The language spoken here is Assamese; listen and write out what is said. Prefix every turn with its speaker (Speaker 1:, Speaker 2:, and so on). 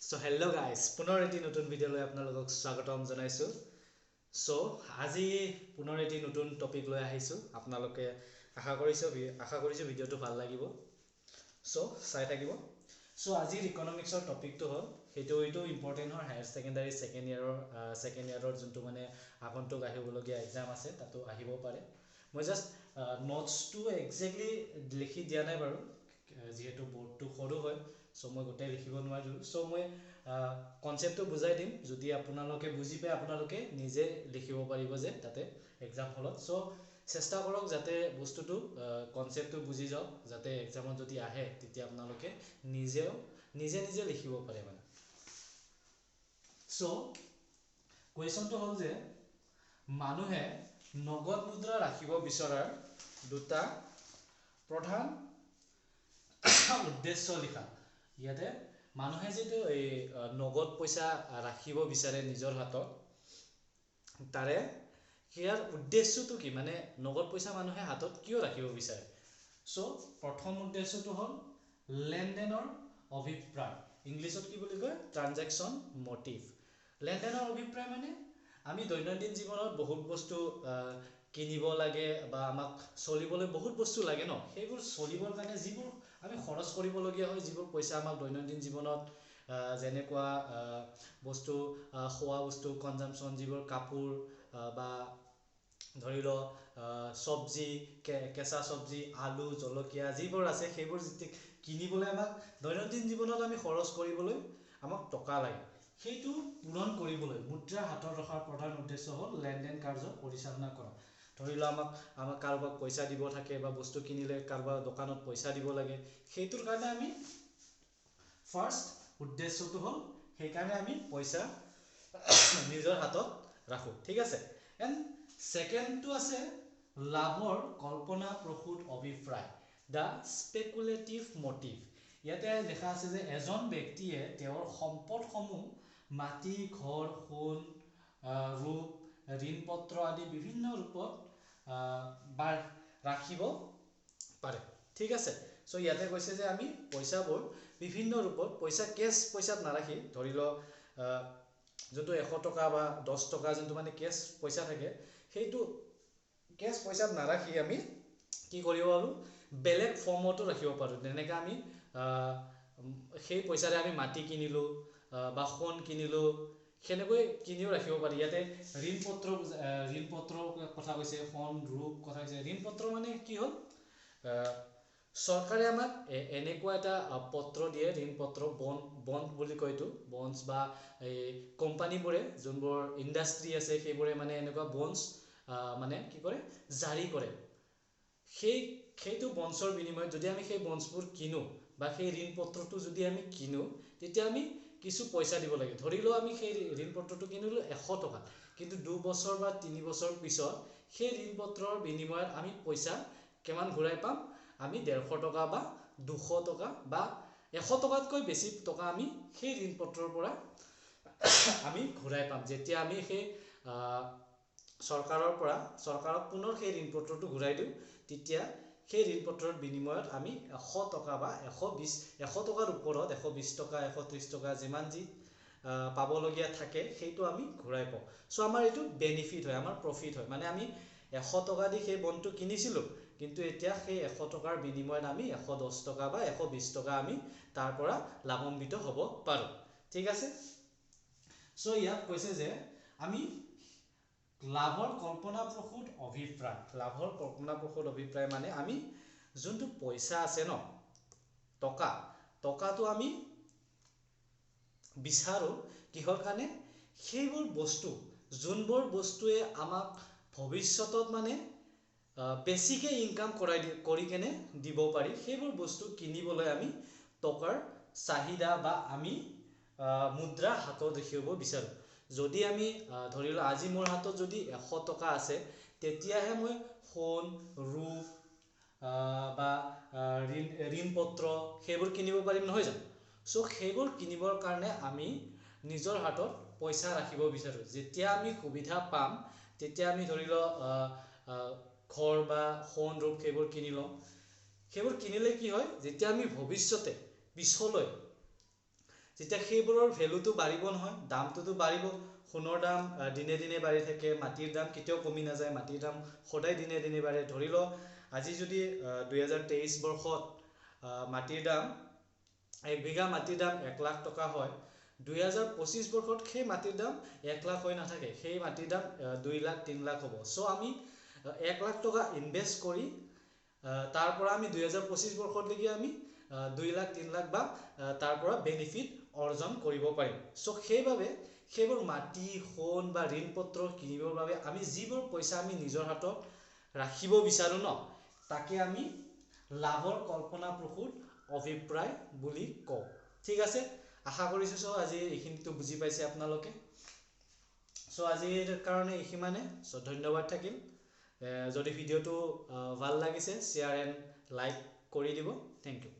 Speaker 1: So hello guys, পুনৰ এটি নতুন ভিডিঅ'লৈ আপোনালোকক স্বাগতম জনাইছো। So আজি পুনৰ এটি নতুন টপিক লৈ আহিছো। আপোনালোকে আশা কৰিছো ভিডিঅ'টো ভাল লাগিব। So চাই থাকিব। So আজিৰ ইকনমিক্সৰ টপিকটো হ'ল এইটো ইম্পৰ্টেন্ট হয় হায়াৰ সেকেন্ডাৰী সেকেন্ড ইয়াৰৰ যোনটো মানে আগন্তুক আহিবলগীয়া এক্সাম আছে তাতো আহিব পাৰে। মই জাস্ট নোটছটো এক্স্যাক্টলি লিখি দিয়া নাই বাৰু, যেহেতু বোৰ্ডটো সৰু হয় সো মই গোটেই লিখিব নোৱাৰিলোঁ। সো মই কনসেপ্টটো বুজাই দিম, যদি আপোনালোকে বুজি পায় আপোনালোকে নিজে লিখিব পাৰিব যে তাতে এক্সাম হলত। সো চেষ্টা কৰক যাতে বস্তুটো কনসেপ্টটো বুজি যাওক, যাতে এক্সামত যদি আহে তেতিয়া আপোনালোকে নিজে লিখিব পাৰে মানে। সো কুৱেশ্যনটো হ'ল যে মানুহে নগদ মুদ্ৰা ৰাখিব বিচৰাৰ দুটা প্ৰধান উদ্দেশ্য লিখা। ইয়াতে মানুহে যেটো এই নগদ পইচা ৰাখিব বিচাৰে নিজৰ হাতত, তাৰে ইয়াৰ উদ্দেশ্যটো কি, মানে নগদ পইচা মানুহে হাতত কিয় ৰাখিব বিচাৰে। সো প্ৰথম উদ্দেশ্যটো হ'ল লেনদেনৰ অভিপ্ৰায়, ইংলিছত কি বুলি কয় ট্ৰানজেকশ্যন মটিভ। লেনদেনৰ অভিপ্ৰায় মানে আমি দৈনন্দিন জীৱনত বহুত বস্তু কিনিব লাগে বা আমাক চলিবলৈ বহুত বস্তু লাগে ন, সেইবোৰ চলিবৰ কাৰণে যিবোৰ আমি খৰচ কৰিবলগীয়া হয়, যিবোৰ পইচা আমাক দৈনন্দিন জীৱনত যেনেকুৱা বস্তু খোৱা বস্তু কনজাম্পশ্যন, যিবোৰ কাপোৰ বা ধৰি লওক চব্জি, কেঁচা চব্জি, আলু, জলকীয়া যিবোৰ আছে সেইবোৰ কিনিবলৈ আমাক দৈনন্দিন জীৱনত আমি খৰচ কৰিবলৈ আমাক টকা লাগে। সেইটো পূৰণ কৰিবলৈ মুদ্ৰা হাতত ৰখাৰ প্ৰধান উদ্দেশ্য হ'ল লেনদেন কাৰ্য পৰিচালনা কৰা। ধৰি লওক আমাক কাৰোবাক পইচা দিব থাকে বা বস্তু কিনিলে কাৰোবাৰ দোকানত পইচা দিব লাগে, সেইটোৰ কাৰণে আমি ফাৰ্ষ্ট উদ্দেশ্যটো হ'ল সেইকাৰণে আমি পইচা নিজৰ হাতত ৰাখোঁ, ঠিক আছে। এণ্ড ছেকেণ্ডটো আছে লাভৰ কল্পনাপ্ৰসূত অভিপ্ৰায়, দ্য স্পেকুলেটিভ মটিভ। ইয়াতে দেখা আছে যে এজন ব্যক্তিয়ে তেওঁৰ সম্পদসমূহ মাটি, ঘৰ, সোণ, ৰূপ, ঋণপত্ৰ আদি বিভিন্ন ৰূপত ৰাখিব পাৰে, ঠিক আছে। সো ইয়াতে কৈছে যে আমি পইচাবোৰ বিভিন্ন ৰূপত কেছ পইচাত নাৰাখি, ধৰি লওক যোনটো 100 টকা বা 10 টকা যোনটো মানে কেছ পইচা থাকে, সেইটো কেছ পইচাত নাৰাখি আমি কি কৰিব পাৰোঁ, বেলেগ ফৰ্মতো ৰাখিব পাৰোঁ। যেনেকৈ আমি সেই পইচাৰে আমি মাটি কিনিলোঁ বা সোণ কিনিলোঁ, সেনেকৈ কিনিও ৰাখিব পাৰি। ইয়াতে ঋণপত্ৰৰ কথা কৈছে, সোণ, ৰূপ কথা কৈছে। ঋণপত্ৰ মানে কি হ'ল, চৰকাৰে আমাক এনেকুৱা এটা পত্ৰ দিয়ে, ঋণপত্ৰ, বণ্ড বুলি কয় এইটো, বণ্ডছ বা এই কোম্পানীবোৰে যোনবোৰ ইণ্ডাষ্ট্ৰি আছে সেইবোৰে মানে এনেকুৱা বণ্ডছ মানে কি কৰে, জাৰি কৰে। সেইটো বণ্ডছৰ বিনিময়ত যদি আমি সেই বণ্ডছবোৰ কিনো বা সেই ঋণপত্ৰটো যদি আমি কিনো, তেতিয়া আমি কিছু পইচা দিব লাগে। ধৰি লওঁ আমি সেই ঋণপত্ৰটো কিনিলোঁ 100 টকা, কিন্তু 2 বছৰ বা 3 বছৰ পিছত সেই ঋণপত্ৰৰ বিনিময়ত আমি পইচা কিমান ঘূৰাই পাম, আমি 150 টকা বা 200 টকা বা 100 টকাতকৈ বেছি টকা আমি সেই ঋণপত্ৰৰ পৰা আমি ঘূৰাই পাম। যেতিয়া আমি সেই চৰকাৰক পুনৰ সেই ঋণপত্ৰটো ঘূৰাই দিওঁ, তেতিয়া সেই ঋণপত্ৰৰ বিনিময়ত আমি 100 টকা বা 100 টকাৰ ওপৰত 120 টকা 130 টকা যিমান যি পাবলগীয়া থাকে সেইটো আমি ঘূৰাই পাওঁ। সো আমাৰ এইটো বেনিফিট হয়, আমাৰ প্ৰফিট হয়। মানে আমি 100 টকা দি সেই বণ্ডটো কিনিছিলোঁ, কিন্তু এতিয়া সেই 100 টকাৰ বিনিময়ত আমি 110 টকা বা 120 টকা আমি তাৰ পৰা লাভান্বিত হ'ব পাৰোঁ, ঠিক আছে। সো ইয়াত কৈছে যে আমি লাভৰ কল্পনাপ্ৰসূত অভিপ্ৰায় মানে আমি যোনটো পইচা আছে ন, টকাটো আমি বিচাৰোঁ কিহৰ কাৰণে, সেইবোৰ বস্তু যোনবোৰ বস্তুৱে আমাক ভৱিষ্যতত মানে বেছিকৈ ইনকাম কৰি কেনে দিব পাৰি, সেইবোৰ বস্তু কিনিবলৈ আমি টকাৰ চাহিদা বা আমি মুদ্ৰা হাতত ৰাখিব বিচাৰোঁ। যদি আমি ধৰি লওঁ আজি মোৰ হাতত যদি 100 টকা আছে, তেতিয়াহে মই সোণ, ৰূপ বা ঋণপত্ৰ সেইবোৰ কিনিব পাৰিম, নহয় জানো। সো সেইবোৰ কিনিবৰ কাৰণে আমি নিজৰ হাতত পইচা ৰাখিব বিচাৰোঁ। যেতিয়া আমি সুবিধা পাম তেতিয়া আমি ধৰি লওঁ ঘৰ বা সোণ, ৰূপ সেইবোৰ কিনি লওঁ। সেইবোৰ কিনিলে কি হয়, যেতিয়া আমি ভৱিষ্যতে পিছলৈ যেতিয়া সেইবোৰৰ ভেলুটো বাঢ়িব নহয়, দামটোতো বাঢ়িব, সোণৰ দাম দিনে দিনে বাঢ়ি থাকে, মাটিৰ দাম কেতিয়াও কমি নাযায়, মাটিৰ দাম সদায় দিনে দিনে বাঢ়ে। ধৰি লওক আজি যদি 2023 বৰ্ষত মাটিৰ দাম 1 বিঘা মাটিৰ দাম 1 লাখ টকা হয়, 2025 বৰ্ষত সেই মাটিৰ দাম 1 লাখ হৈ নাথাকে, সেই মাটিৰ দাম 2 লাখ 3 লাখ হ'ব। চ' আমি 1 লাখ টকা ইনভেষ্ট কৰি তাৰ পৰা আমি 2025 বৰ্ষলৈকে আমি 2 লাখ 3 লাখ বা তাৰ পৰা বেনিফিট অৰ্জন কৰিব পাৰিম। চ' সেইবাবে সেইবোৰ মাটি, সোণ বা ঋণপত্ৰ কিনিবৰ বাবে আমি যিবোৰ পইচা আমি নিজৰ হাতত ৰাখিব বিচাৰোঁ ন, তাকে আমি লাভৰ কল্পনাপ্ৰসূত অভিপ্ৰায় বুলি কওঁ। ঠিক আছে, আশা কৰিছোঁ চ' আজি এইখিনিতো বুজি পাইছে আপোনালোকে। চ' আজিৰ কাৰণে এইখিনিমানে। চ' ধন্যবাদ থাকিল। যদি ভিডিঅ'টো ভাল লাগিছে শ্বেয়াৰ এণ্ড লাইক কৰি দিব। Thank U.